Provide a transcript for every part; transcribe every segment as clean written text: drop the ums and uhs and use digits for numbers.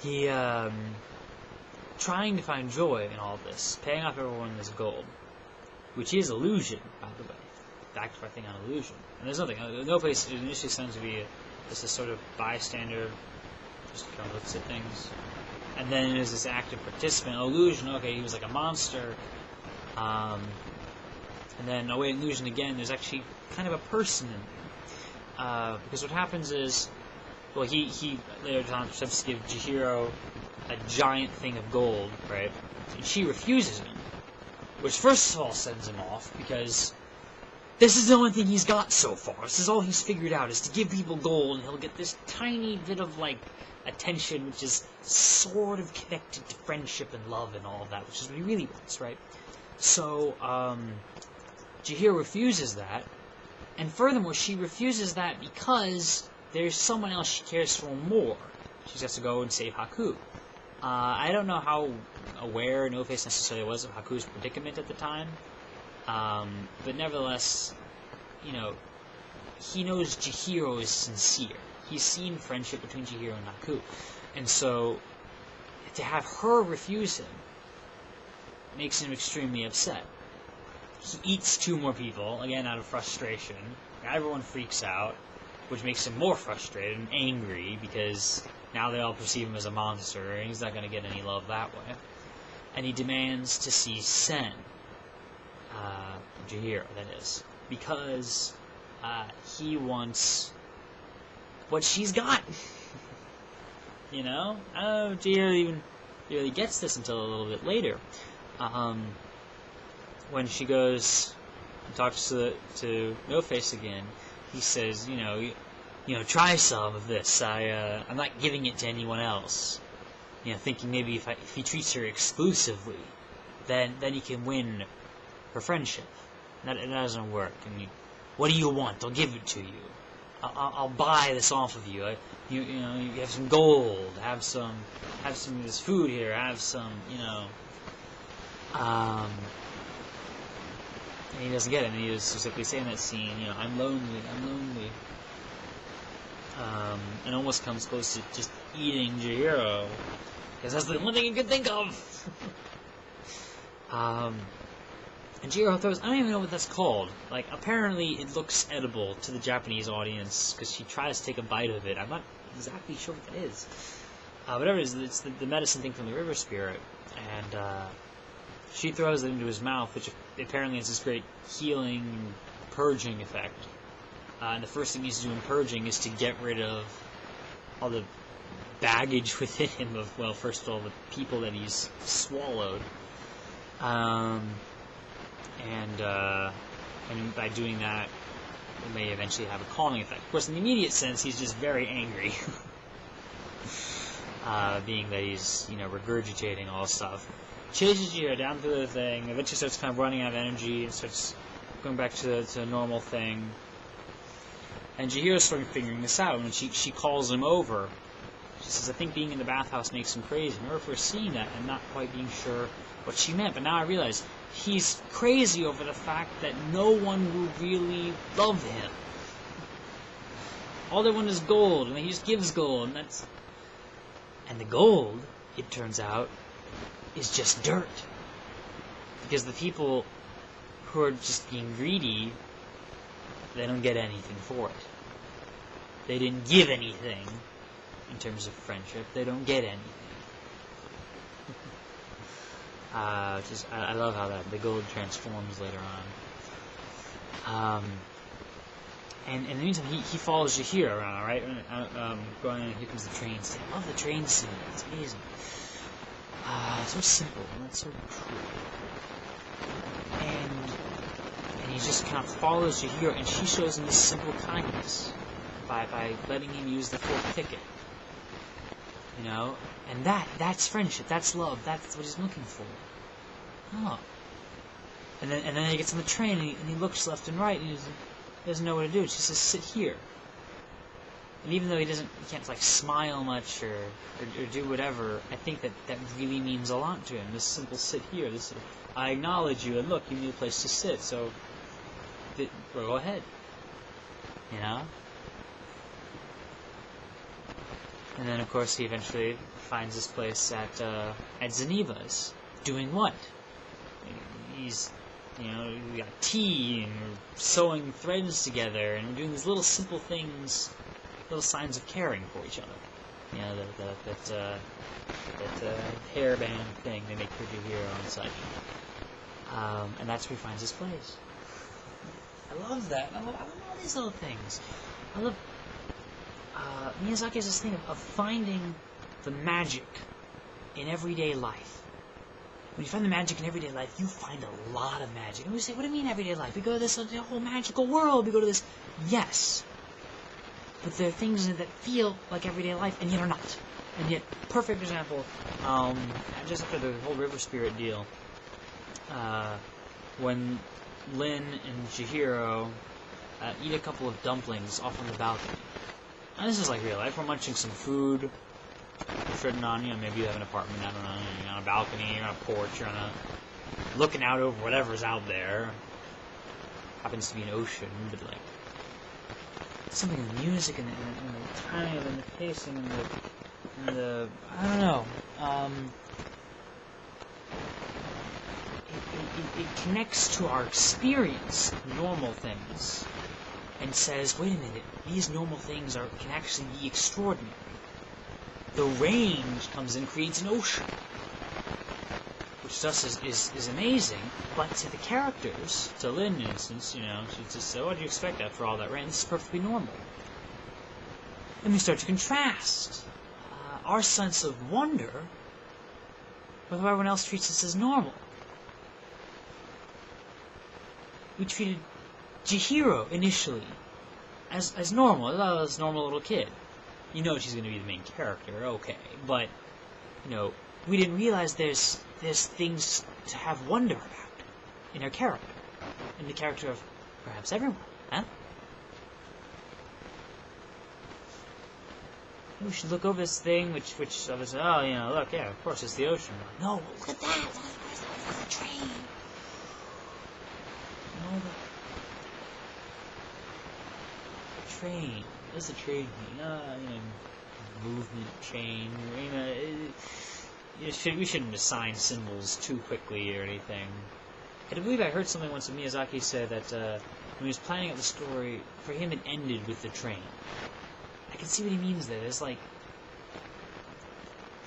he, trying to find joy in all of this, paying off everyone this gold, which is illusion, by the way, backed by thing on illusion. And there's nothing, no place, it initially sounds to be just a sort of bystander, just kind of looks at things. And then there's this active participant, illusion, okay, he was like a monster. And then, oh wait, illusion again, there's actually kind of a person in there. Because what happens is, well, he later on attempts to give Chihiro a giant thing of gold, right? And she refuses him. Which first of all sends him off, because this is the only thing he's got so far. This is all he's figured out, is to give people gold, and he'll get this tiny bit of, like, attention, which is sort of connected to friendship and love and all of that, which is what he really wants, right? So, Chihiro refuses that, and furthermore, she refuses that because there's someone else she cares for more. She has to go and save Haku. I don't know how aware No Face necessarily was of Haku's predicament at the time, but nevertheless, you know, he knows Chihiro is sincere. He's seen friendship between Chihiro and Haku, and so to have her refuse him makes him extremely upset. He eats 2 more people, again out of frustration. Everyone freaks out, which makes him more frustrated and angry, because now they all perceive him as a monster, and he's not going to get any love that way. And he demands to see Sen, Chihiro, that is, because he wants what she's got. You know? Chihiro even really gets this until a little bit later. When she goes and talks to No Face again, he says, you know, try some of this. I'm not giving it to anyone else. You know, thinking maybe if he treats her exclusively, then he can win her friendship. That doesn't work. And what do you want? I'll give it to you. I'll buy this off of you. You know, you have some gold. Have some of this food here. Have some, you know. And he doesn't get it. And he was specifically saying in that scene, you know, I'm lonely. And almost comes close to just eating Chihiro, because that's the only thing he could think of. And Chihiro throws, I don't even know what that's called. Like, apparently it looks edible to the Japanese audience, because she tries to take a bite of it. I'm not exactly sure what that is. Whatever it is, it's the medicine thing from the river spirit. And she throws it into his mouth, which apparently has this great healing, purging effect. And the first thing he's doing purging is to get rid of all the baggage within him of, well, first of all, the people that he's swallowed. And by doing that, it may eventually have a calming effect. Of course, in the immediate sense, he's just very angry. Being that he's, you know, regurgitating all stuff. Chases Chihiro down through the thing, eventually starts kind of running out of energy, and starts going back to a normal thing. And Chihiro's sort of figuring this out, and she calls him over. She says, I think being in the bathhouse makes him crazy. I remember first seeing that and not quite being sure what she meant, but now I realize he's crazy over the fact that no one will really love him. All they want is gold, and he just gives gold, and that's... And the gold, it turns out, is just dirt. Because the people who are just being greedy, they don't get anything for it. They didn't give anything in terms of friendship. They don't get anything. I love how the gold transforms later on. And in the meantime, he follows Chihiro around, right? Going on, here comes the train scene. I love the train scene. It's amazing. It's so simple, and that's so true. And he just kind of follows Chihiro, and she shows him this simple kindness by letting him use the 4th ticket. You know? And that's friendship, that's love, that's what he's looking for. Oh. And then he gets on the train, and he looks left and right, and he doesn't know what to do. She says, sit here. And even though he can't like smile much or do whatever, I think that really means a lot to him. This simple sit here, this sort of, I acknowledge you, and look, you need a place to sit, so go ahead. You know? And then, of course, he eventually finds this place at Zeniva's. Doing what? He's, we got tea, and we're sewing threads together, and we're doing these little simple things, little signs of caring for each other. That hairband thing they make for Chihiro and such. And that's where he finds his place. I love that. I love all these little things. I love... Miyazaki has this thing of finding the magic in everyday life. When you find the magic in everyday life, you find a lot of magic. And we say, what do you mean everyday life? We go to this whole magical world. We go to this... Yes. But there are things in it that feel like everyday life, and yet are not. And yet, perfect example, just after the whole River Spirit deal, when Lin and Chihiro eat a couple of dumplings off on the balcony. And this is like real life. We're munching some food. We're sitting on, maybe you have an apartment, I don't know, you're on a balcony, you're on a porch, you're looking out over whatever's out there. Happens to be an ocean, but like, something in the music and the timing and the pacing and the I don't know. It connects to our experience, normal things, and says, wait a minute, these normal things can actually be extraordinary. The range comes in, creates an ocean, which to us is amazing, but to the characters, to Lin, in instance, she just said, what do you expect after all that rain? This is perfectly normal. And we start to contrast our sense of wonder with how everyone else treats us as normal. We treated Chihiro initially as normal, as a normal little kid. She's going to be the main character, okay, but we didn't realize there's things to have wonder about in her character, in the character of perhaps everyone, huh? We should look over this thing, which others say, oh, look, yeah, of course, it's the ocean. No, look at that! Look at the train! The train. What's the train mean? Movement, change. We shouldn't assign symbols too quickly or anything. I believe I heard something once of Miyazaki say that when he was planning out the story, for him it ended with the train. I can see what he means there. There's like...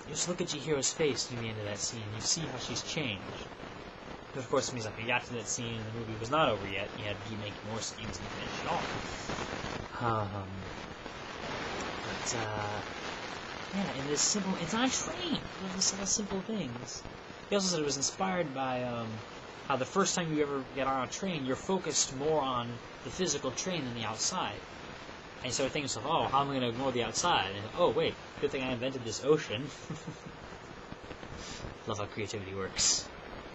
You just look at Chihiro's face near the end of that scene, you see how she's changed. But of course, Miyazaki got to that scene and the movie was not over yet. He had to keep making more scenes and finish it off. Yeah, and it's not a train. It's all simple things. He also said it was inspired by how the first time you ever get on a train, you're focused more on the physical train than the outside. And you start thinking to yourself, oh, how am I going to ignore the outside? And, oh, wait, good thing I invented this ocean. Love how creativity works.